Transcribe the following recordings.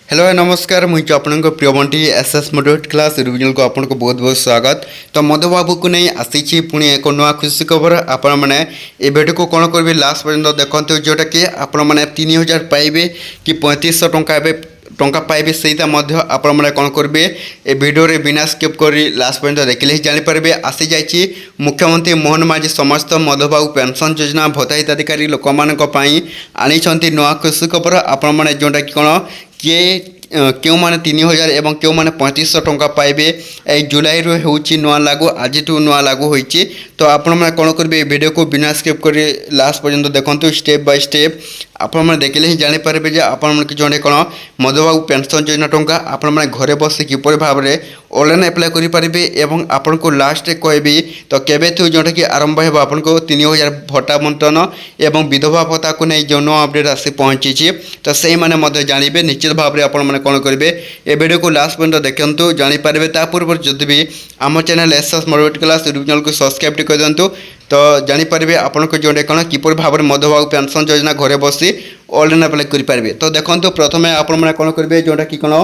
Hello नमस्कार मुझे आपको प्रिय Bunty SS motivate class revision को आपको बहुत बहुत स्वागत। तो मधु बाबू को नहीं आसी पुणी एक नुआ खुशी खबर आपण मैंने ये भिडियो को कौन करेंगे लास्ट पर्यटन देखते जोटा कि आपण मैंने 3000 पाइबे कि 3500 टंका टंका पाइबे सहीटा आपण मैंने कौन करेंगे ए भिडियो बिना स्किप कर लास्ट पर्यटन देखिले ही जानीपारे। आसी जाइए मुख्यमंत्री मोहन माझी समस्त मधुबाबू पेंशन योजना भत्ता हिताधिकारी लोक मानी आनी नुआ खुशी खबर आपण मैंने जोटा कि कौन किए क्यों माने 3000 एवं क्यों माने 3500 टंका पाइबे ए जुलाई रो होची नुआ लागू आज नुआ लागू होईची। तो आपण मैंने कौन करेंगे वीडियो को बिना स्किप कर लास्ट पर्यंत देखते स्टेप बाय स्टेप आपण मैंने देखिले ही जानीपारे जे आपण मैंने जोड़े कौन मधुबाबू पेंशन योजना टंका आपण मैंने घरे बस किपर भाव में ऑनलाइन एप्लाय करेंगे एवं आपण को लास्ट कहबी तो केबे थु जोटा कि आरंभ हो आपन को 3000 भत्ता बंटन एवं विधवा भत्ता को नहीं जो नुआ अपडेट आसी पहुँची। तो सही माने जानवे निश्चित भाव में आपण मैंने कौन करेंगे ए वीडियो को लास्ट पर्यंत देखते जानीपारे। ता पूर्व जदि भी आम channel SS motivate class YouTube channel को सब्सक्राइब कर दिंतु तो जानीपारे आपण को जोड़े कौन किपर भाव में मधुबाबू पेंशन योजना घरे बसी ऑनलाइन अप्लाई करेंगे। तो देखो प्रथम आपण मैंने कौन करेंगे जोटा कि कौन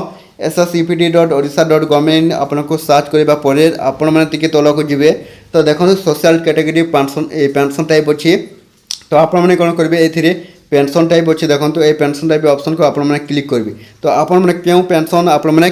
sscpd.odisha.gov आपको सर्च करने पर आपण मैंने तल को जी। तो देखो सोशल कैटेगरी पेंशन टाइप अच्छी तो आप कौन करेंगे ये पेंशन टाइप अच्छी देखो ये पेंशन टाइप ऑप्शन को आपने क्लिक करेंगे। तो आपने क्यों पेंशन आपने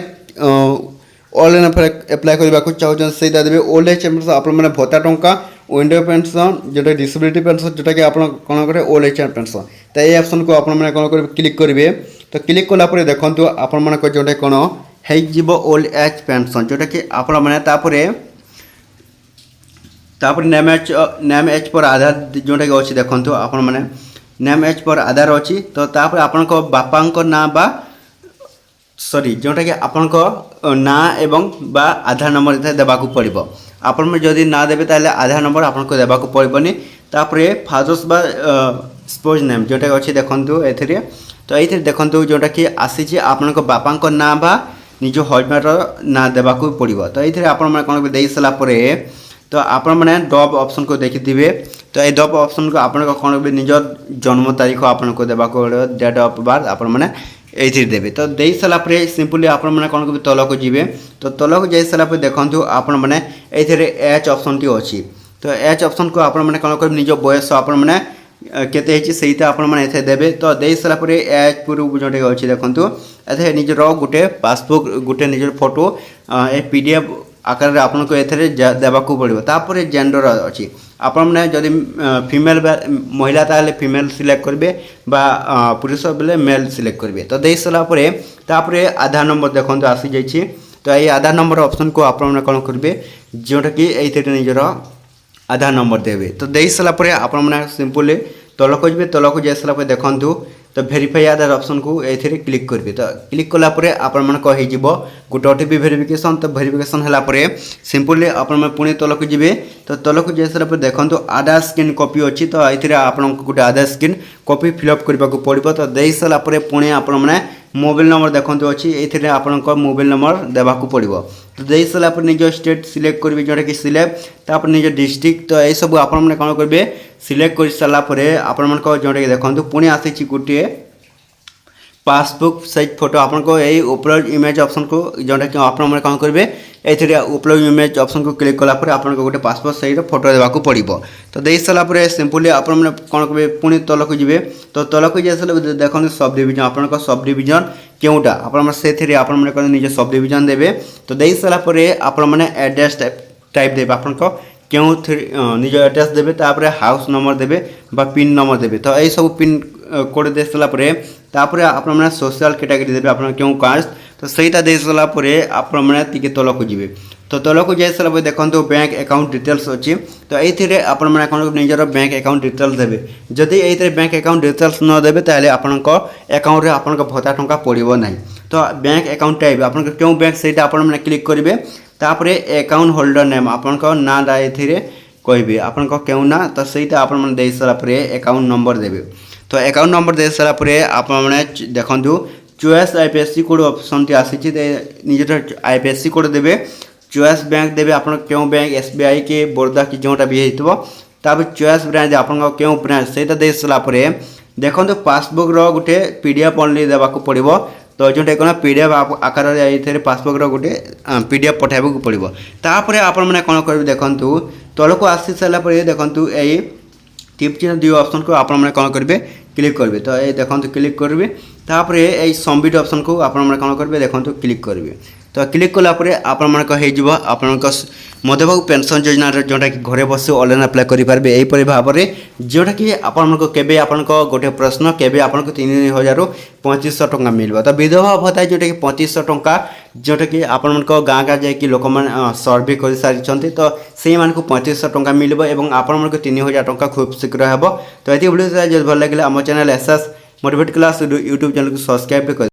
ऑनलाइन एप्लाय करने को चाहते से देवे ओल्ड एज पेंशन आपने भत्ता टंका विंडो पेंशन जोटा डिसेबिलिटी पेंशन जोटा कि आप कौन करेंगे ओल्ड एज पेंशन। तो ये ऑप्शन को आपने कौन करेंगे क्लिक करेंगे। तो क्लिक कलापर देखो आपण मानक जोटे कौन हो ओल्ड एज पेंशन जोटा कि आपण मैंने नेम एज पर आधार जोटा कि अच्छी देखो आपण मैंने नेम एज पर आधार अच्छी। तो आपण बापा ना बा सॉरी जोटा कि आपण ना एवं बा आधार नंबर देवाक पड़ो आपण जदि ना देवे ताले आधार नंबर आपन को देवाक पड़ोनी। तापर फादर्स बा स्पोज नेम जोटा कि अच्छी देखो ए तो ये देखो जोटा कि आसी आपण बापा ना बा निज हजबैंड ना देवाक पड़ो। तो ये आपण कौन दे सारापर तो आपण मैंने डब ऑप्शन को देखिथे। तो ये डब ऑप्शन को आप कौन निज जन्म तारीख आपन को देवाक पड़ो डेट ऑफ बर्थ आपण मैंने ये देवे। तो दे सारापर सिंपली आपण मैंने कौन तल को जी। तो तल को जा सारापर देखो आपण मैंने ये एच ऑप्शन टी अच्छी। तो एच ऑप्शन को आप कौन कर निज बयस आपण मैंने केते सहीटा आपण मैंने देवे। तो दे सारापर एज पूर्व जोटे अच्छी देखो ए निजर गोटे पासबुक गोटे निजर फोटो ए पीडीएफ आकार आपको ये देवाक पड़ो। तापर जेंडर अच्छी आपण मैंने जदि फीमेल महिला ताले फीमेल सिलेक्ट करेंगे बा पुरुष बेले मेल सिलेक्ट करेंगे। तो दे सारापर तापर आधार नंबर देखो आसी जाइए। तो ये आधार नंबर ऑप्शन को आप कौन करेंगे जोटा कि ये निजर आधार नंबर देवे। तो दे सारापर आप सिंपली तल को जी तल को जा सारापर देखु तो भेरीफाई आधार ऑप्शन को ये क्लिक करेंगे। तो क्लिक कलापर आपण गोटे ओटीपी भेरिफिकेशन। तो भेरिफिकेशन है सिंपली आपण पुणी तल को जी। तो तल को जा सारापर देखो आधार स्क्रीन कॉपी अच्छी। तो ये आपन गोटे आधार स्क्रीन कॉपी फिलअप करने को पड़ो। तो दे सारापर पुणी आपण मैंने मोबाइल नंबर देखते अच्छी ये आपण मोबाइल नंबर देवाक पड़ो। तो दे सारापर निज स्टेट सिलेक्ट करेंगे जोटा कि सिलेक्ट तापर निज डिस्ट्रिक्ट। तो यह सब आप कौन करेंगे सिलेक्ट कर सारापर आपण जोटा कि देखो पुणी आसी गोटे पासबुक साइज फोटो आपन को यही अपलोड इमेज ऑप्शन को जोटा कि आप कौन करेंगे ये अपलोड इमेज ऑप्शन को क्लिक कलापर आप गोटे पासपोर्ट साइज फोटो देवाक पड़ो। तो दे सारापर सिंपली आप कौन करेंगे पुणी तल को जी। तो तल को जा देखो सब डिविजन आप सब डिविजन क्योंटा आप निज सब डिविजन देवे। तो दे सारापर आप एड्रेस टाइप देवे आप क्यों निज एड्रेस देवे तापर हाउस नंबर देवे बा पिन नंबर देवे। तो यही सब पिन कोड दे सारापर तापर आप सोशल कैटेगरी देवे आप क्यों कास्ट। तो सहीटा दे सारापर आप तल को जी। तो तल को जा सारापर देखो बैंक अकाउंट डिटेल्स अच्छी। तो ये आप निजर बैंक अकाउंट डिटेल्स देवे। जदि ये बैंक अकाउंट डिटेल्स न देवे ताले आपण अकाउंट रे आपण भत्ता टंका पड़ो ना। तो बैंक अकाउंट टाइप आप क्यों बैंक सहीटा आप क्लिक करेंगे। तापर अकाउंट होल्डर नेम आपण ना ये कहे आपण क्यों ना। तो सहीटा आप दे सारापर अकाउंट नंबर देवे। तो अकाउंट नंबर दे सारापर आप देखो choice IPSC code option T आसी निजर आईपीएससी कोड देवे। चॉइस बैंक देवे आप क्यों बैंक एसबीआई के बड़ौदा की जोटा भी होता चॉइस ब्रांच आप क्यों ब्रांच से दे सारापर देखो पासबुक रो गोटे पीडीएफ ओनली देवाक पड़ो। तो जोटा कौन पीडीएफ आकार ये पासबुक्र गोटे पीडीएफ पठाइबा पड़ो तापर आपण मैंने कौन करेंगे देखूँ तलक आसी सारापर देखूँ यही टिप चिन्ह दुई ऑप्शन को आपण मैंने कौन करेंगे क्लिक करेंगे तो ये देखो क्लिक करेंगे तापर ये सबमिट ऑप्शन को आपण मैंने कौन करेंगे देखो क्लिक करेंगे तो क्लिक कलापर आपण मध्यबाबू पेंशन योजना जोटा कि घरे बस ऑनलाइन अप्लाई करेंगे यहीपरि भाव में जोटा कि आपके आपण गोटे प्रश्न केवे आपन को 3000 टंका मिल तो विधवा भत्ता जोटा कि 2500 टंका जोटा कि आपण गाँ गाँ जाकि लोक मैंने सर्वे कर सारी तो से 2500 टंका मिल और आपण 3000 टंका खूब शीघ्र हे तो ये वीडियो जो भल लगे आम channel SS motivate class YouTube channel को सब्सक्राइब कर